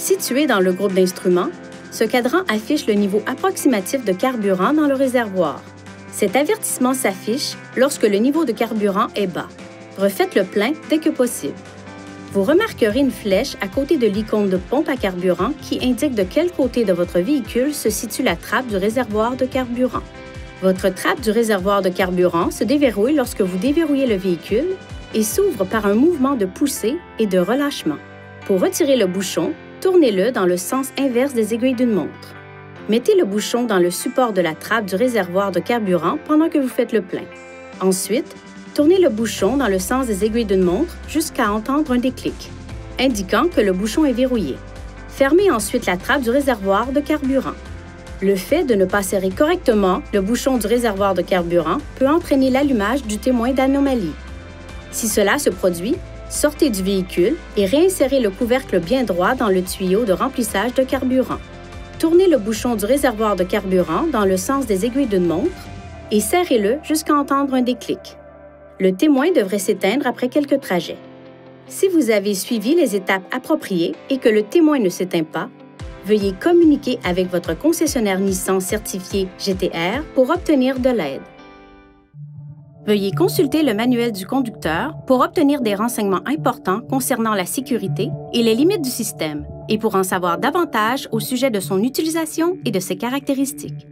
Situé dans le groupe d'instruments, ce cadran affiche le niveau approximatif de carburant dans le réservoir. Cet avertissement s'affiche lorsque le niveau de carburant est bas. Refaites le plein dès que possible. Vous remarquerez une flèche à côté de l'icône de pompe à carburant qui indique de quel côté de votre véhicule se situe la trappe du réservoir de carburant. Votre trappe du réservoir de carburant se déverrouille lorsque vous déverrouillez le véhicule et s'ouvre par un mouvement de poussée et de relâchement. Pour retirer le bouchon, tournez-le dans le sens inverse des aiguilles d'une montre. Mettez le bouchon dans le support de la trappe du réservoir de carburant pendant que vous faites le plein. Ensuite, tournez le bouchon dans le sens des aiguilles d'une montre jusqu'à entendre un déclic, indiquant que le bouchon est verrouillé. Fermez ensuite la trappe du réservoir de carburant. Le fait de ne pas serrer correctement le bouchon du réservoir de carburant peut entraîner l'allumage du témoin d'anomalie. Si cela se produit, sortez du véhicule et réinsérez le couvercle bien droit dans le tuyau de remplissage de carburant. Tournez le bouchon du réservoir de carburant dans le sens des aiguilles d'une montre et serrez-le jusqu'à entendre un déclic. Le témoin devrait s'éteindre après quelques trajets. Si vous avez suivi les étapes appropriées et que le témoin ne s'éteint pas, veuillez communiquer avec votre concessionnaire Nissan certifié GTR pour obtenir de l'aide. Veuillez consulter le manuel du conducteur pour obtenir des renseignements importants concernant la sécurité et les limites du système et pour en savoir davantage au sujet de son utilisation et de ses caractéristiques.